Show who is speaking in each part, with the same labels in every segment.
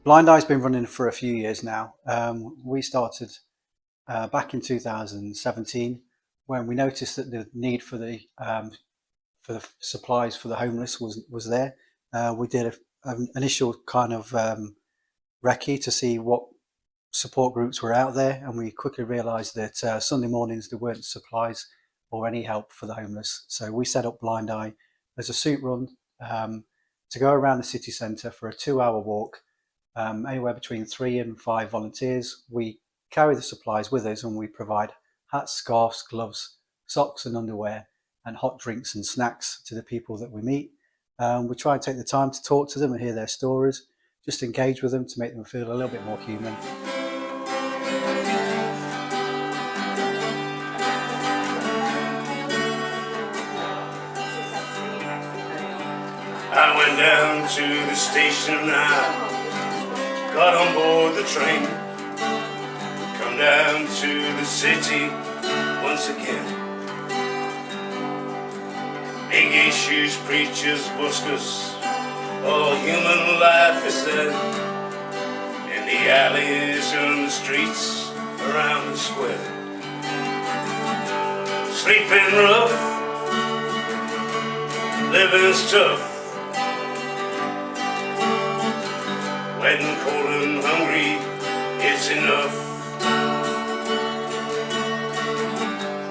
Speaker 1: Blind Eye's been running for a few years now. We started back in 2017 when we noticed that the need for the supplies for the homeless was there. We did an initial kind of recce to see what support groups were out there, and we quickly realised that Sunday mornings there weren't supplies or any help for the homeless. So we set up Blind Eye as a suit run to go around the city centre for a 2-hour walk. Anywhere between 3 and 5 volunteers. We carry the supplies with us and we provide hats, scarves, gloves, socks and underwear and hot drinks and snacks to the people that we meet. We try and take the time to talk to them and hear their stories, just engage with them to make them feel a little bit more human.
Speaker 2: I went down to the station, I got on board the train, come down to the city once again. Big issues, preachers, buskers, all human life is there, in the alleys and the streets around the square. Sleeping rough, living's tough, wet and cold and hungry, it's enough.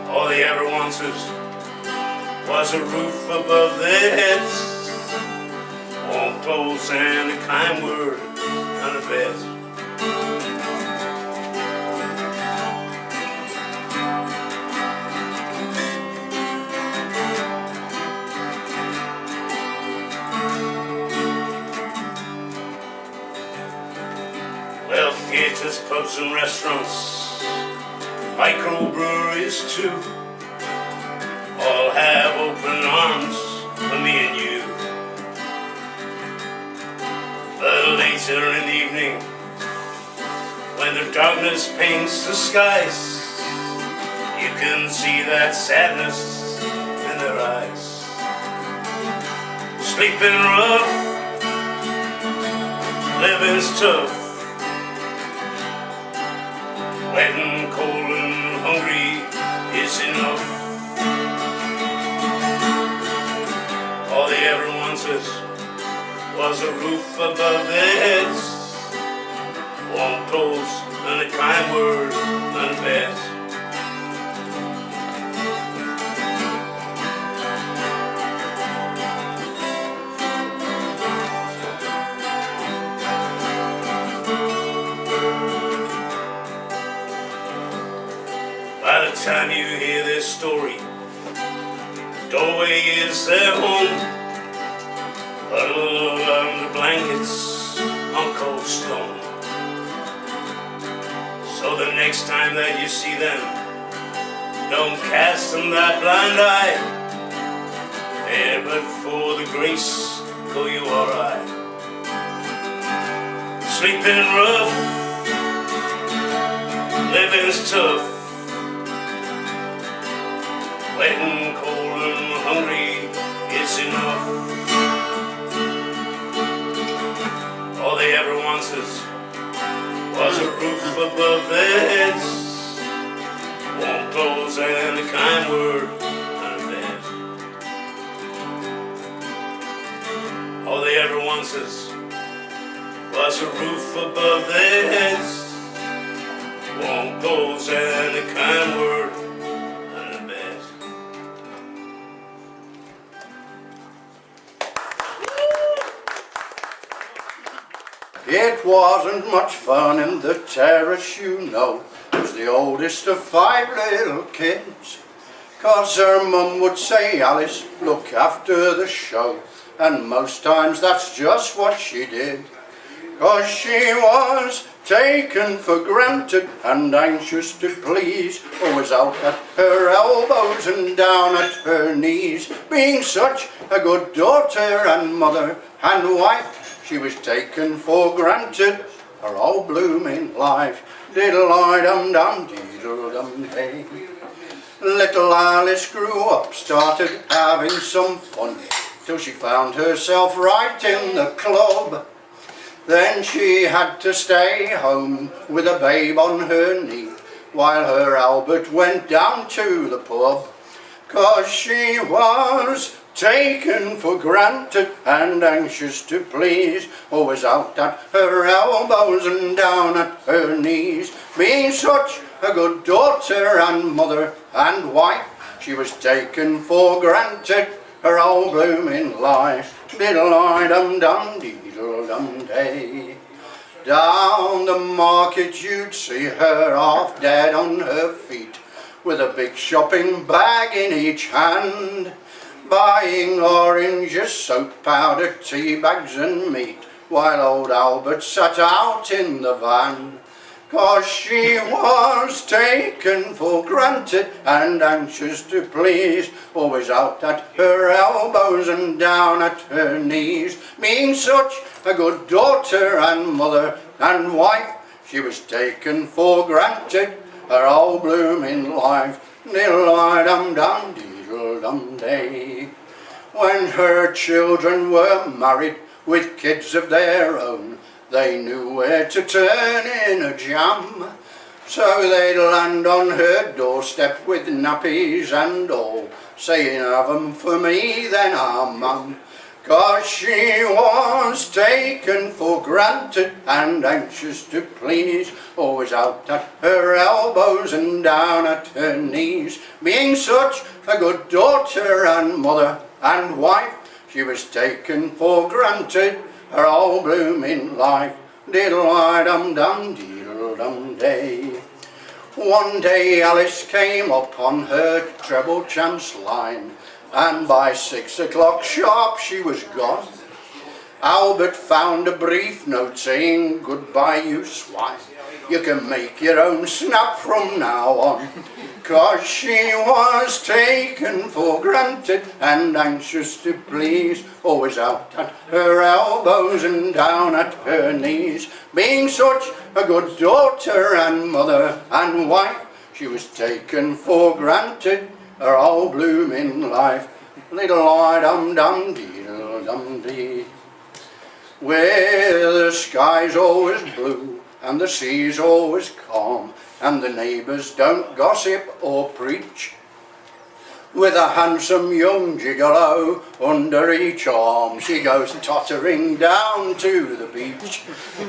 Speaker 2: All they ever wanted was a roof above their heads, warm clothes and a kind word and a bed. Theatres, pubs and restaurants, microbreweries too, all have open arms for me and you. But later in the evening, when the darkness paints the skies, you can see that sadness in their eyes. Sleeping rough, living's tough, wet and cold and hungry is enough. All they ever wanted was a roof above their heads, warm clothes and a kind word and a bed. By the time you hear this story, doorway is their home, huddled under blankets on cold stone. So the next time that you see them, don't cast them that blind eye. There but for the grace go you or I. Sleeping rough, living's tough, wet and cold and hungry, it's enough. All they ever wanted was a roof above their heads, warm clothes and a kind word and a bed. All they ever wanted was a roof above their heads, warm clothes and a kind word.
Speaker 3: It wasn't much fun in the terrace, you know. Was the oldest of 5 little kids. 'Cause her mum would say, Alice, look after the show. And most times that's just what she did. 'Cause she was taken for granted and anxious to please. Always out at her elbows and down at her knees. Being such a good daughter and mother and wife, she was taken for granted her whole blooming life. Diddle-I-dum-dum, diddle-dum-hey. Little Alice grew up, started having some fun, till she found herself right in the club. Then she had to stay home with a babe on her knee, while her Albert went down to the pub, 'cause she was taken for granted and anxious to please, always out at her elbows and down at her knees. Being such a good daughter and mother and wife, she was taken for granted her whole blooming life. Diddle-I-dum-dum-diddle-dum-day. Down the market you'd see her half dead on her feet, with a big shopping bag in each hand, buying oranges, soap powder, tea bags and meat, while old Albert sat out in the van. 'Cause she was taken for granted and anxious to please, always out at her elbows and down at her knees. Being such a good daughter and mother and wife, she was taken for granted her whole blooming life. Diddle-I-dum-dum-diddle-dum-day. When her children were married with kids of their own, they knew where to turn in a jam, so they'd land on her doorstep with nappies and all, saying, "Have 'em for me then, our mum." 'Cause she was taken for granted and anxious to please, always out at her elbows and down at her knees. Being such a good daughter and mother and wife, she was taken for granted her whole blooming life. Diddle-I-dum-dum-diddle-dum-day. One day Alice came up on her treble chance line, and by 6 o'clock sharp she was gone. Albert found a brief note saying, "Goodbye, you swine, you can make your own snap from now on." 'Cause she was taken for granted and anxious to please, always out at her elbows and down at her knees. Being such a good daughter and mother and wife, she was taken for granted her whole blooming life. Diddle-I-dum-dum-diddle-dum-dee. Where the sky's always blue and the sea's always calm, and the neighbours don't gossip or preach, with a handsome young gigolo under each arm, she goes tottering down to the beach.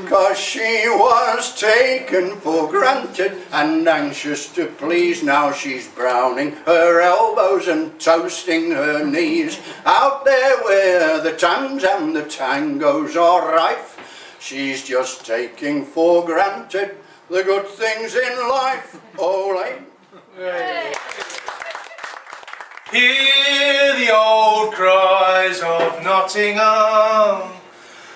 Speaker 3: 'Cause she was taken for granted and anxious to please, now she's browning her elbows and toasting her knees. Out there where the tams and the tangos are rife, she's just taking for granted the good things in life. Ole.
Speaker 2: Hear the old cries of Nottingham,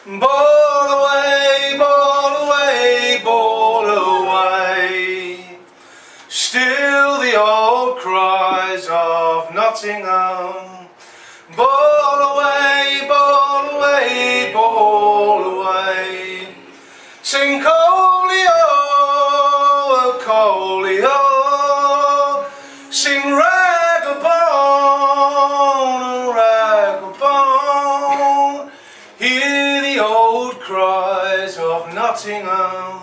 Speaker 2: ball away, ball away, ball away. Still the old cries of Nottingham, ball away, ball away, ball away. Sing Coley-o, Coley-o, sing rag-a-bone, rag-a-bone. Hear the old cries of Nottingham,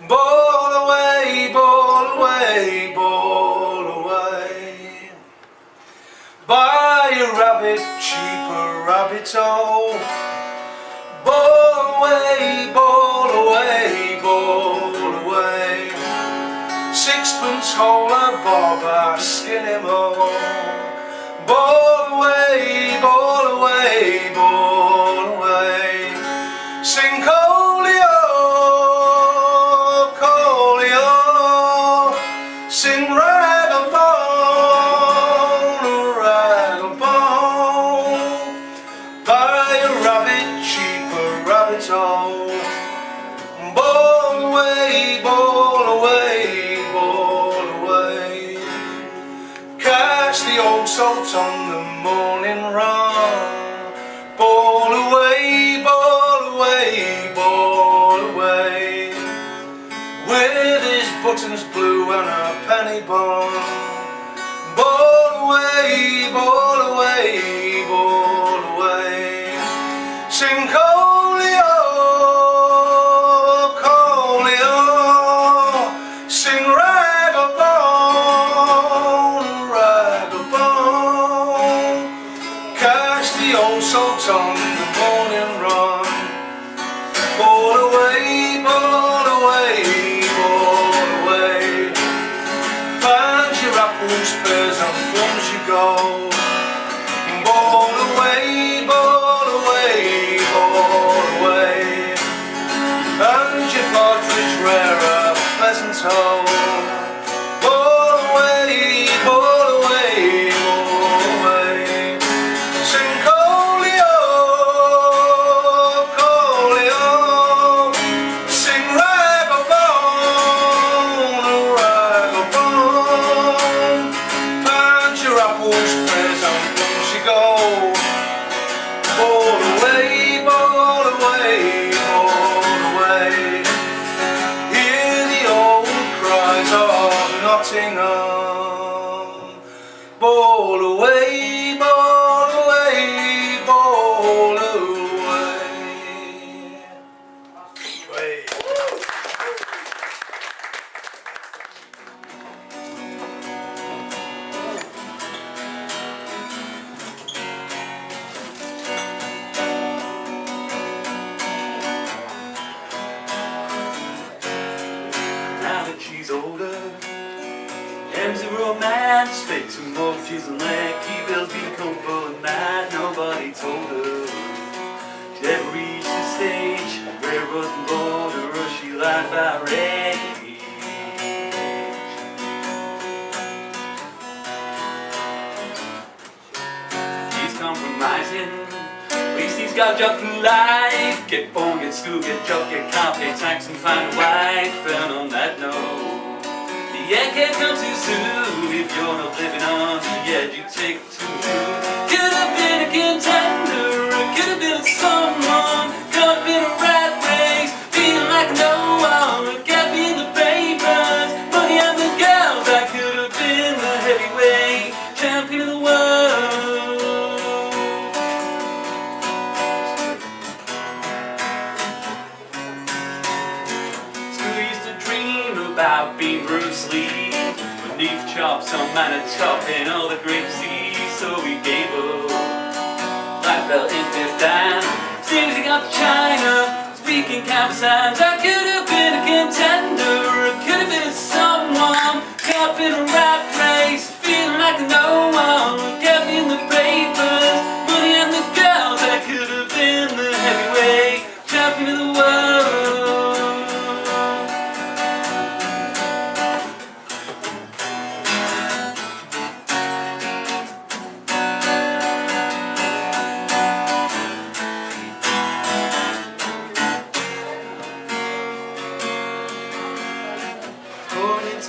Speaker 2: ball away, ball away, ball away. Buy a rabbit, cheap a rabbit-o, ball away, ball away, ball away. Sixpence hole a bob, I skin him all. Ball away, ball away, ball away. Sing Coley-o, Coley-o, sing rag-a-bone, rag-a-bone. Buy a rabbit, cheap a rabbit-o, ball away, ball away, ball away. Catch the old salt on the morning run, ball away, ball away, ball away. With his buttons blue and a penny bun, ball away, ball away, ball away. Sing Coley-o, on the morning run. Ball away, ball away, ball away. Plant your apples, pears and plums you go. Ball away, ball away, ball away. And your partridge rear a pleasant home. Ball away, ball away, ball away. Sing coley-o, coley-o. Sing rag-a-bone, rag-a-bone. Plant your apples, pears and plums you go. Ball away, ball away, ball away. Hear the old cries of Nottingham. Ball away, ball away, ball away. Now that she's older, M's a romance, fix and mortgages and lecky bills become full of mad. Nobody told her she'd ever reach the stage where it wasn't border or she lied by age. He's compromising, at least he's got a job for life. Get born, get school, get job, get car, pay tax and find a wife. And on that note, the end can't come too soon. If you're not living on the edge, you take it too soon. Could have been a contender, or could have been someone caught up in a rat race, feeling like no one. Got me in the papers, money and the girls. I could have been the heavyweight champion of the world. School used to dream about being Bruce Lee, beneath chops on top and all the great seas. So he gave up, black belt in fifth dan. As soon as he got to China, speaking campus signs. I could have been a contender, or it could have been someone caught up in a rat race, feeling like no one. Kept me in the papers, money and the girls. I could have been the heavyweight champion of the world.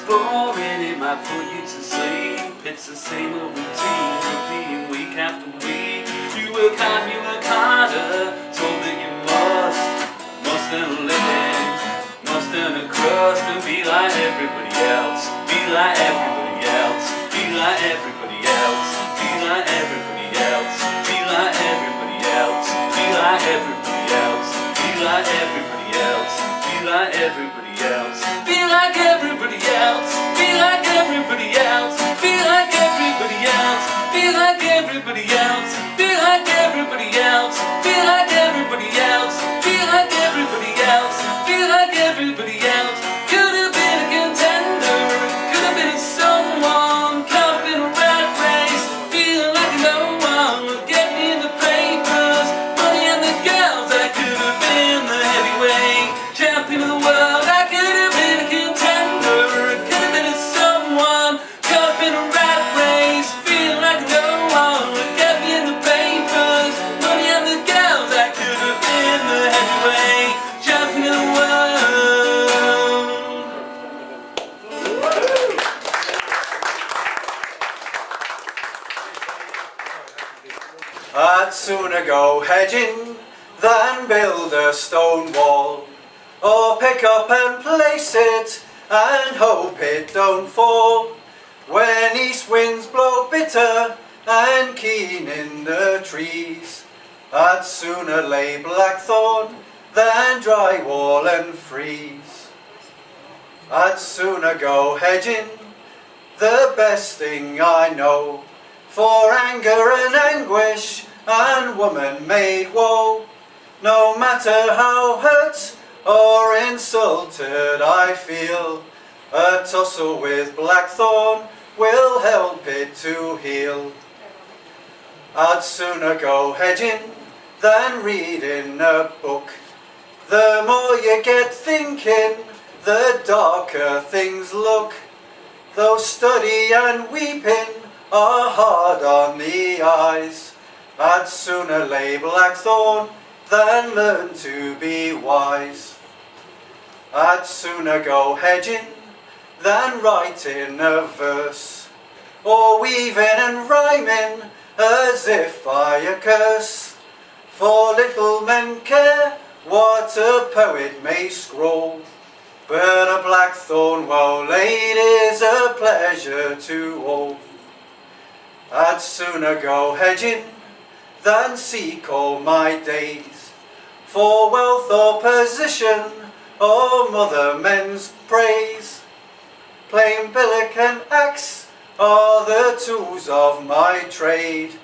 Speaker 2: Boring, it might put you to sleep. It's the same old routine, repeating week after week. You work hard, you work harder, told that you must earn a living, must earn a crust, and be like everybody else, be like everybody else, be like everybody else, be like everybody else, be like everybody else, be like everybody else, be like everybody else, be like everybody else, be like everybody else, be like everybody else, be like everybody else, be like everybody else, be like everybody else, be like everybody else, be like everybody else, be like everybody else. Could have been a contender, could have been someone caught up in a rat race, feeling like no one would get me in the papers, money and the girls. I could have been the heavyweight champion of the world. I could have been a contender, could have been someone caught up in a rat race, feeling like no one would get me in the papers, money and the girls. I could have been the heavyweight champion of the world.
Speaker 3: I'd sooner go hedging than build a stone wall, or pick up and place it and hope it don't fall. When east winds blow bitter and keen in the trees, I'd sooner lay blackthorn than drywall and freeze. I'd sooner go hedging, the best thing I know, for anger and anguish
Speaker 1: and woman made woe. No matter how hurt or insulted I feel, a tussle with blackthorn will help it to heal. I'd sooner go hedging than reading a book. The more you get thinking, the darker things look. Though study and weeping are hard on the eyes, I'd sooner lay blackthorn than learn to be wise. I'd sooner go hedging than writing a verse, or weaving and rhyming as if by a curse. For little men care what a poet may scroll, but a blackthorn well laid is a pleasure to all. I'd sooner go hedging than seek all my days for wealth or position or mother men's praise. Plain billock and axe are the tools of my trade.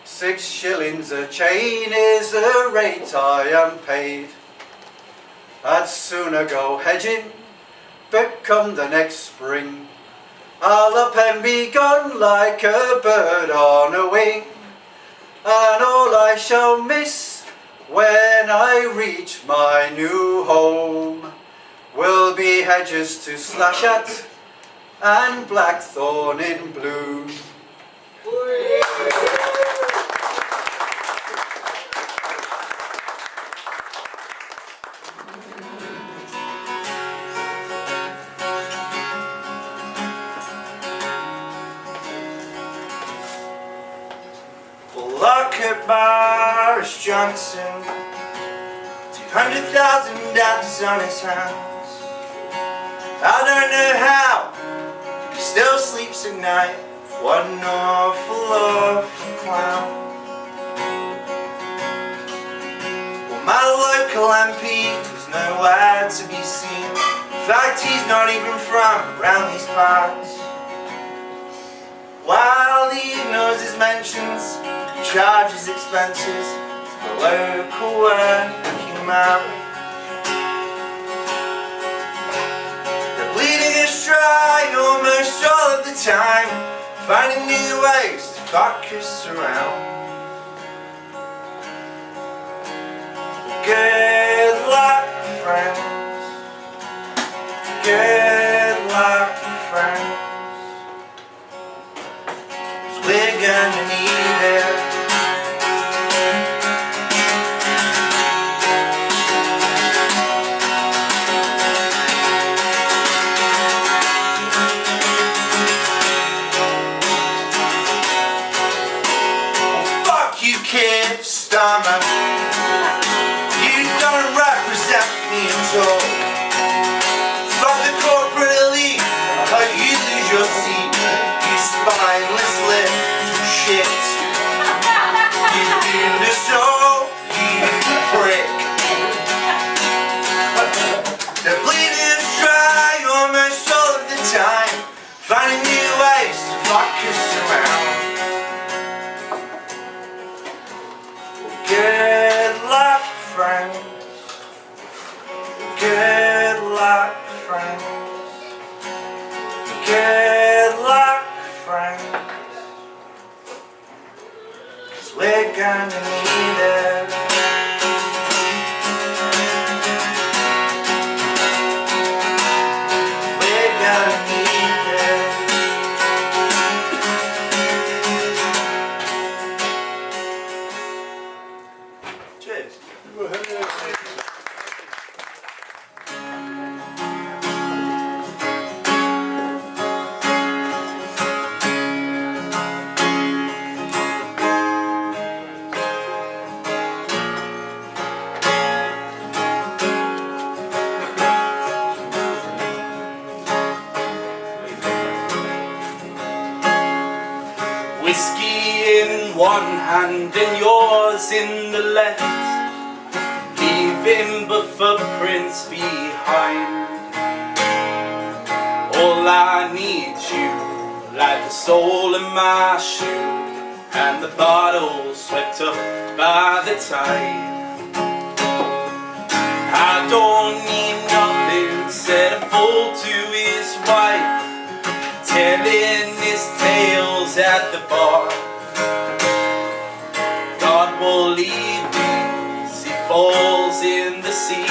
Speaker 1: 6 shillings a chain is the rate I am paid. I'd sooner go hedging, but come the next spring, I'll up and be gone like a bird on a wing. And all I shall miss when I reach my new home will be hedges to slash at and blackthorn in bloom.
Speaker 4: Look at Boris Johnson, 200,000 dollars on his hands. I don't know how he still sleeps at night. What an awful clown. Well, my local MP is nowhere to be seen. In fact, he's not even from around these parts. While he ignores his mentions, charges expenses to the local working man. They're bleeding us dry almost all of the time, finding new ways to fuck us around. Good luck, friends. Good luck, friends. 'Cause we're gonna need it. Kid Starmer, you don't represent me at all. Fuck the corporate elite, I hope you lose your seat. You spineless little shit. You doomed us all, you prick. They're bleeding us dry almost all of the time, finding new ways to fuck us around. Good luck, friends. Good luck, friends. Good luck, friends. 'Cause we're gonna need it. We're gonna need it. Cheers. Whiskey in one hand and yours in the left, leaving but footprints behind. All I need you, like the sole in my shoe,
Speaker 5: and the bottles swept up by the tide. I don't need nothing, said a fool to his wife, telling his tales at the bar. God will lead me as he falls in the sea,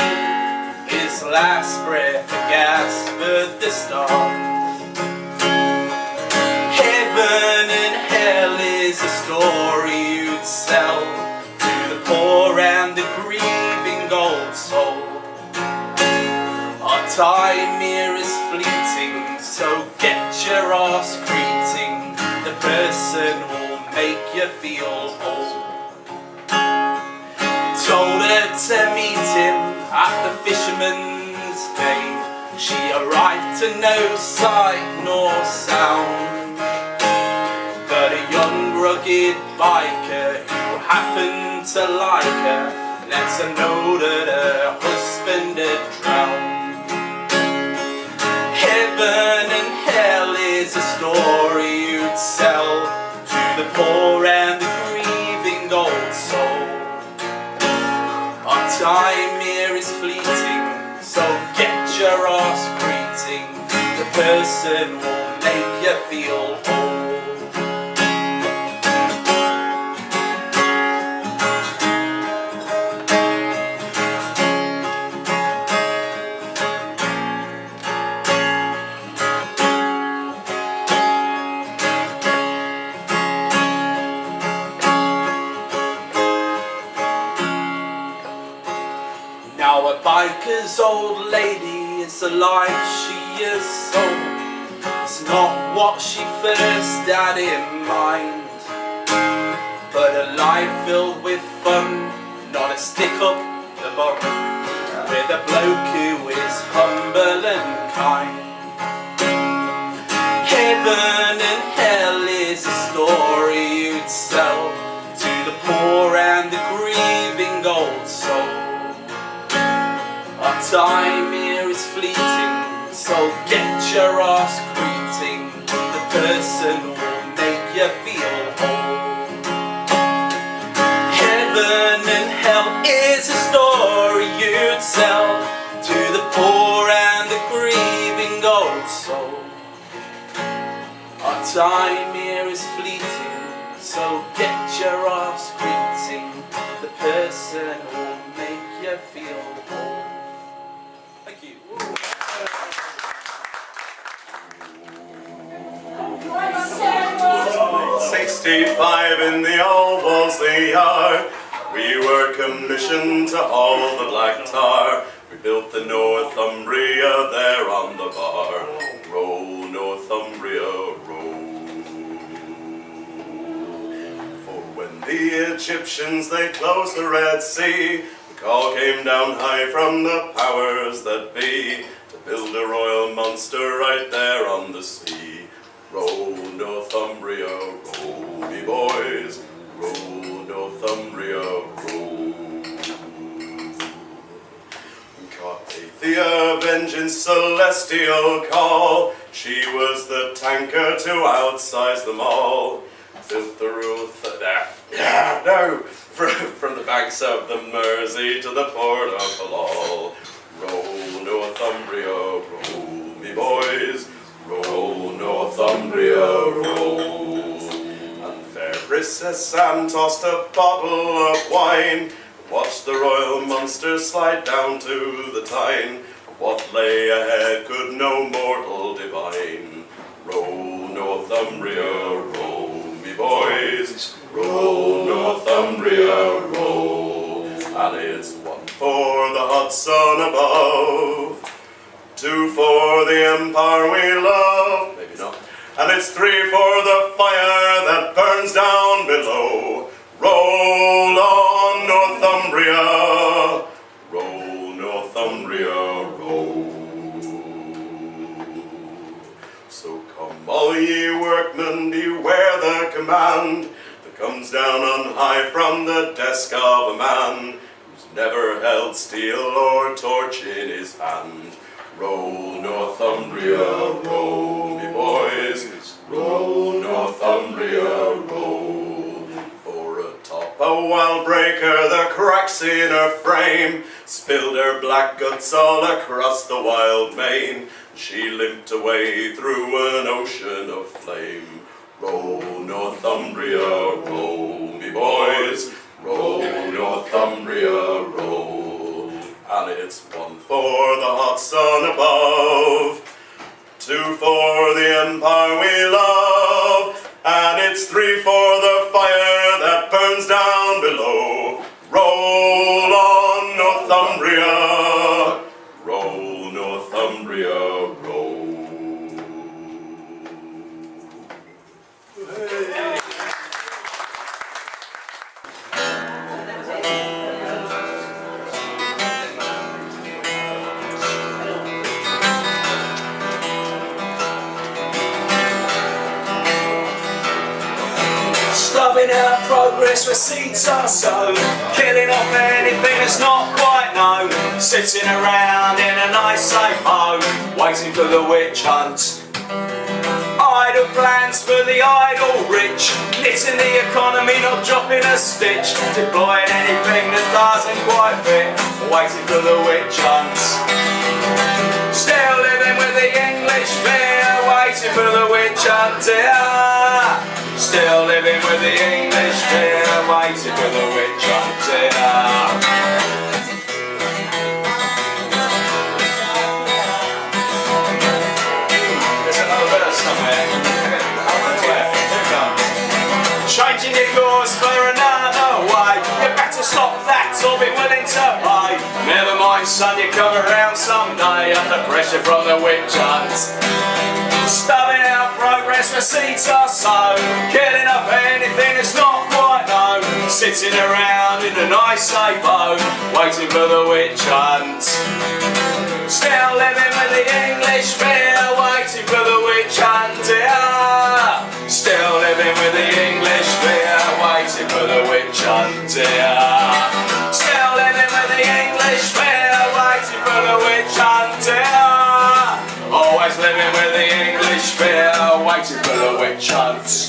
Speaker 5: his last breath a gasp at the start. Heaven and hell is a story you'd sell to the poor and the grieving old soul. Our time here is fleeting, so get your arse greeting the person who'll make you feel whole. Told her to meet him at the fisherman's gate. She arrived to no sight nor sound, but a young rugged biker who happened to like her lets her know that her husband had drowned. Heaven and hell is a story you'd sell to the poor and the grieving old soul. Our time here is fleeting, so get your arse greeting the person who'll make you feel whole. Now a biker's old lady is the life she has sold. It's not what she first had in mind, but a life filled with fun, not a stick up the bum, with a bloke who is humble and kind. Heaven and hell is a story you'd sell to the poor and the grieving old soul. Our time here is fleeting, so get your arse greeting the person who'll make you feel whole. Heaven and hell is a story you'd sell to the poor and the grieving old soul. Our time here is fleeting, so get your arse greeting the person who'll make you feel whole. Thank you.
Speaker 6: 65 in the old Wolseley yard, we were commissioned to haul the black tar. We built the Northumbria there on the bar. Roll, Northumbria, roll. For when the Egyptians they closed the Red Sea, the call came down high from the powers that be to build a royal monster right there on the sea. Roll, Northumbria, roll, me boys. Roll, Northumbria, roll. Caught Athea, vengeance, celestial call. She was the tanker to outsize them all. Built the roof, from the banks of the Mersey to the port of Halal. Roll, Northumbria, roll, me boys. Roll, Northumbria, roll. And fair Princess Anne tossed a bottle of wine, watched the royal monster slide down to the Tyne. What lay ahead could no mortal divine. Roll, Northumbria, roll, me boys. Roll, Northumbria, roll. And it's one for the Hudson above, 2 for the empire we love, maybe not, and it's 3 for the fire that burns down below. Roll on, Northumbria, roll, Northumbria, roll. So come all ye workmen, beware the command that comes down on high from the desk of a man who's never held steel or torch in his hand. Roll, Northumbria, roll, me boys. Roll, Northumbria, roll. wild breaker, the cracks in her frame spilled her black guts all across the wild main. She limped away through an ocean of flame. Roll, Northumbria, roll, me boys. Roll, Northumbria, roll. And it's 1 for the hot sun above, 2 for the empire we love, and it's 3 for the fire that burns down below. Roll on, Northumbria, roll, Northumbria, roll. Hey.
Speaker 5: Stubbing out progress where seeds are sown, killing off anything that's not quite known, sitting around in a nice safe home, waiting for the witch hunt. Idle plans for the idle rich, knitting the economy, not dropping a stitch, deploying anything that doesn't quite fit, waiting for the witch hunt. Still living with the English fear, waiting for the witch hunt, yeah. Still living with the English fear, waiting for the witch hunt, yeah. There's another verse somewhere. Changing your course for another way, you better stop that or be willing to pay. Never mind son, you come around someday under pressure from the witch hunt. Stubbing out progress where seeds are sown, killing off anything that's not quite known, sitting around in a nice safe home, waiting for the witch hunt. Still living with the English fear, waiting for the witch hunt, yeah. Still living with the English fear, waiting for the witch hunt, yeah. Still living with the English fear, waiting for the witch hunt, yeah. Always living with the English fear, waiting for the witch hunt.